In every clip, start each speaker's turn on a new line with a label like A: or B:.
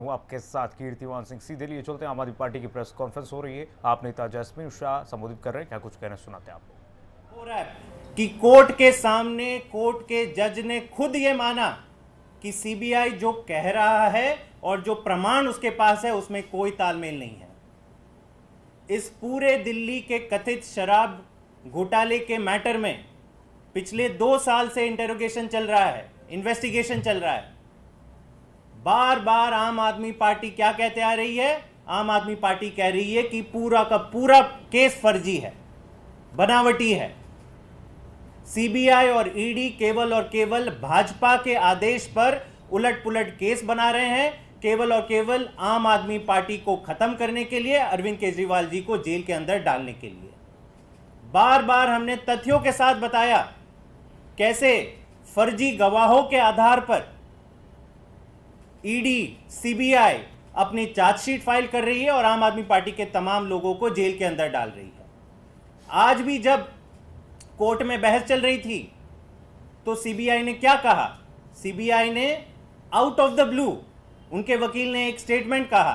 A: हूँ आपके साथ कीर्तिमान सिंह। सीधे लिए चलते हैं, आम आदमी पार्टी की प्रेस कॉन्फ्रेंस हो रही है। आप नेता जैस्मिन शाह संबोधित कर रहे हैं, क्या कुछ कहना सुनाते हैं आपको।
B: हो रहा है कि कोर्ट के सामने कोर्ट के जज ने खुद ये माना कि सीबीआई जो कह रहा है और जो प्रमाण उसके पास है उसमें कोई तालमेल नहीं है। इस पूरे दिल्ली के कथित शराब घोटाले के मैटर में पिछले 2 साल से इंटेरोगेशन चल रहा है, इन्वेस्टिगेशन चल रहा है। बार बार आम आदमी पार्टी क्या कहते आ रही है? आम आदमी पार्टी कह रही है कि पूरा का पूरा केस फर्जी है, बनावटी है। सीबीआई और ईडी केवल और केवल भाजपा के आदेश पर उलट पुलट केस बना रहे हैं, केवल और केवल आम आदमी पार्टी को खत्म करने के लिए, अरविंद केजरीवाल जी को जेल के अंदर डालने के लिए। बार बार हमने तथ्यों के साथ बताया कैसे फर्जी गवाहों के आधार पर ईडी सीबीआई अपनी चार्जशीट फाइल कर रही है और आम आदमी पार्टी के तमाम लोगों को जेल के अंदर डाल रही है। आज भी जब कोर्ट में बहस चल रही थी तो सीबीआई ने क्या कहा? सीबीआई ने आउट ऑफ द ब्लू, उनके वकील ने एक स्टेटमेंट कहा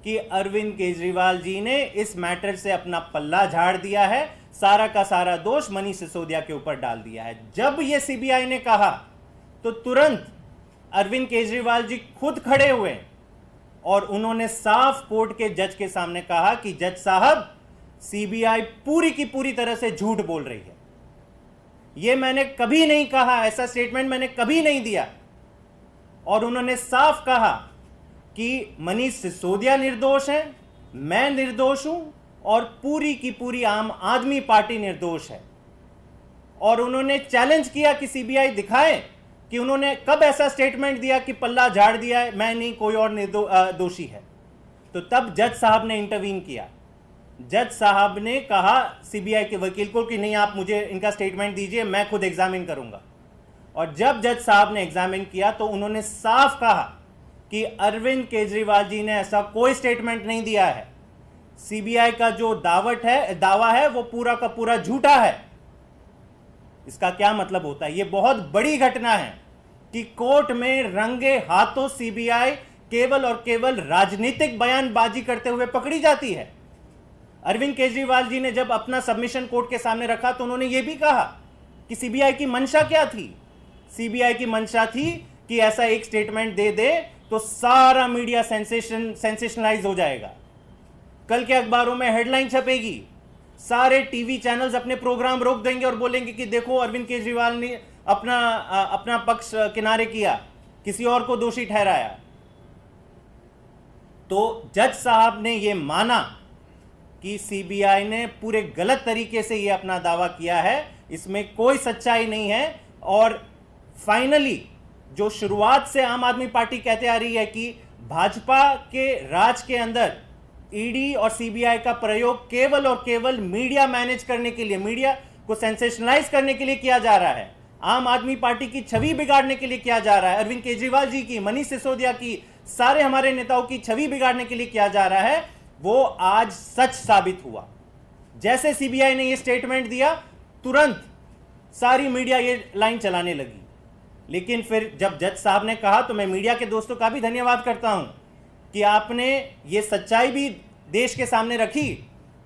B: कि अरविंद केजरीवाल जी ने इस मैटर से अपना पल्ला झाड़ दिया है, सारा का सारा दोष मनीष सिसोदिया के ऊपर डाल दिया है। जब यह सीबीआई ने कहा तो तुरंत अरविंद केजरीवाल जी खुद खड़े हुए और उन्होंने साफ कोर्ट के जज के सामने कहा कि जज साहब, सीबीआई पूरी की पूरी तरह से झूठ बोल रही है। यह मैंने कभी नहीं कहा, ऐसा स्टेटमेंट मैंने कभी नहीं दिया। और उन्होंने साफ कहा कि मनीष सिसोदिया निर्दोष है, मैं निर्दोष हूं और पूरी की पूरी आम आदमी पार्टी निर्दोष है। और उन्होंने चैलेंज किया कि सीबीआई दिखाए कि उन्होंने कब ऐसा स्टेटमेंट दिया कि पल्ला झाड़ दिया है, मैं नहीं, कोई और दोषी है। तो तब जज साहब ने इंटरवीन किया। जज साहब ने कहा सीबीआई के वकील को कि नहीं, आप मुझे इनका स्टेटमेंट दीजिए, मैं खुद एग्जामिन करूंगा। और जब जज साहब ने एग्जामिन किया तो उन्होंने साफ कहा कि अरविंद केजरीवाल जी ने ऐसा कोई स्टेटमेंट नहीं दिया है। सीबीआई का जो दावा है वो पूरा का पूरा झूठा है। इसका क्या मतलब होता है? यह बहुत बड़ी घटना है कि कोर्ट में रंगे हाथों सीबीआई केवल और केवल राजनीतिक बयानबाजी करते हुए पकड़ी जाती है। अरविंद केजरीवाल जी ने जब अपना सबमिशन कोर्ट के सामने रखा तो उन्होंने यह भी कहा कि सीबीआई की मंशा क्या थी। सीबीआई की मंशा थी कि ऐसा एक स्टेटमेंट दे दे तो सारा मीडिया सेंसेशनलाइज हो जाएगा, कल के अखबारों में हेडलाइन छपेगी, सारे टीवी चैनल्स अपने प्रोग्राम रोक देंगे और बोलेंगे कि देखो अरविंद केजरीवाल ने अपना पक्ष किनारे किया, किसी और को दोषी ठहराया। तो जज साहब ने यह माना कि सीबीआई ने पूरे गलत तरीके से यह अपना दावा किया है, इसमें कोई सच्चाई नहीं है। और फाइनली जो शुरुआत से आम आदमी पार्टी कहते आ रही है कि भाजपा के राज के अंदर ईडी और सीबीआई का प्रयोग केवल और केवल मीडिया मैनेज करने के लिए, मीडिया को सेंसेशनलाइज करने के लिए किया जा रहा है, आम आदमी पार्टी की छवि बिगाड़ने के लिए किया जा रहा है, अरविंद केजरीवाल जी की, मनीष सिसोदिया की, सारे हमारे नेताओं की छवि बिगाड़ने के लिए किया जा रहा है, वो आज सच साबित हुआ। जैसे सीबीआई ने यह स्टेटमेंट दिया, तुरंत सारी मीडिया ये लाइन चलाने लगी। लेकिन फिर जब जज साहब ने कहा तो मैं मीडिया के दोस्तों का भी धन्यवाद करता हूं कि आपने ये सच्चाई भी देश के सामने रखी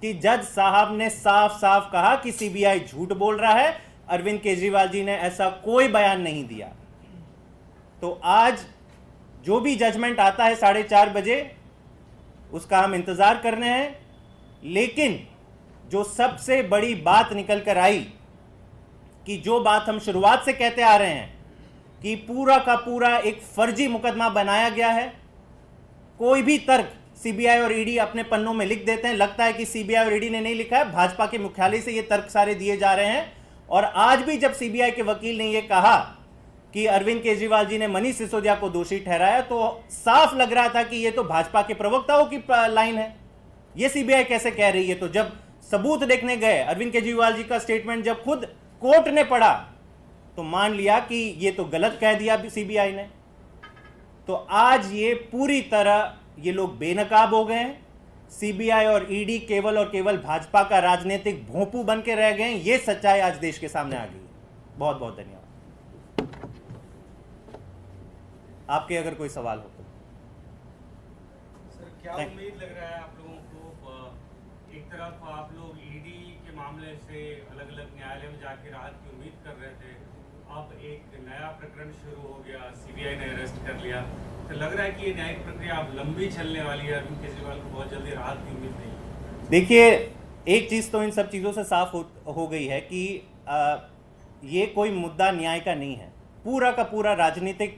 B: कि जज साहब ने साफ साफ कहा कि सीबीआई झूठ बोल रहा है, अरविंद केजरीवाल जी ने ऐसा कोई बयान नहीं दिया। तो आज जो भी जजमेंट आता है 4:30 बजे, उसका हम इंतजार कर रहे हैं। लेकिन जो सबसे बड़ी बात निकल कर आई कि जो बात हम शुरुआत से कहते आ रहे हैं कि पूरा का पूरा एक फर्जी मुकदमा बनाया गया है। कोई भी तर्क सीबीआई और ईडी अपने पन्नों में लिख देते हैं, लगता है कि सीबीआई और ईडी ने नहीं लिखा है, भाजपा के मुख्यालय से ये तर्क सारे दिए जा रहे हैं। और आज भी जब सीबीआई के वकील ने यह कहा कि अरविंद केजरीवाल जी ने मनीष सिसोदिया को दोषी ठहराया, तो साफ लग रहा था कि यह तो भाजपा के प्रवक्ताओं की लाइन है। यह सीबीआई कैसे कह रही है? तो जब सबूत देखने गए, अरविंद केजरीवाल जी का स्टेटमेंट जब खुद कोर्ट ने पढ़ा तो मान लिया कि यह तो गलत कह दिया सीबीआई ने। तो आज ये पूरी तरह ये लोग बेनकाब हो गए हैं। सीबीआई और ईडी केवल और केवल भाजपा का राजनीतिक भोंपू बन के रह गए हैं। ये सच्चाई आज देश के सामने आ गई है। बहुत बहुत धन्यवाद। आपके अगर कोई सवाल हो तो।
C: क्या उम्मीद लग रहा है आप लोगों को? एक तरफ आप लोग ईडी के मामले से अलग अलग न्यायालय में जाके राहत की उम्मीद कर रहे थे, अब एक नया प्रकरण शुरू हो गया, सीबीआई ने अरेस्ट कर लिया, तो लग रहा है कि ये न्यायिक प्रक्रिया अब लंबी चलने वाली है, अरविंद केजरीवाल को बहुत जल्दी राहत की उम्मीद नहीं।
B: देखिए, एक चीज़ तो इन सब चीज़ों से साफ हो गई है कि ये कोई मुद्दा न्याय का नहीं है। पूरा का पूरा राजनीतिक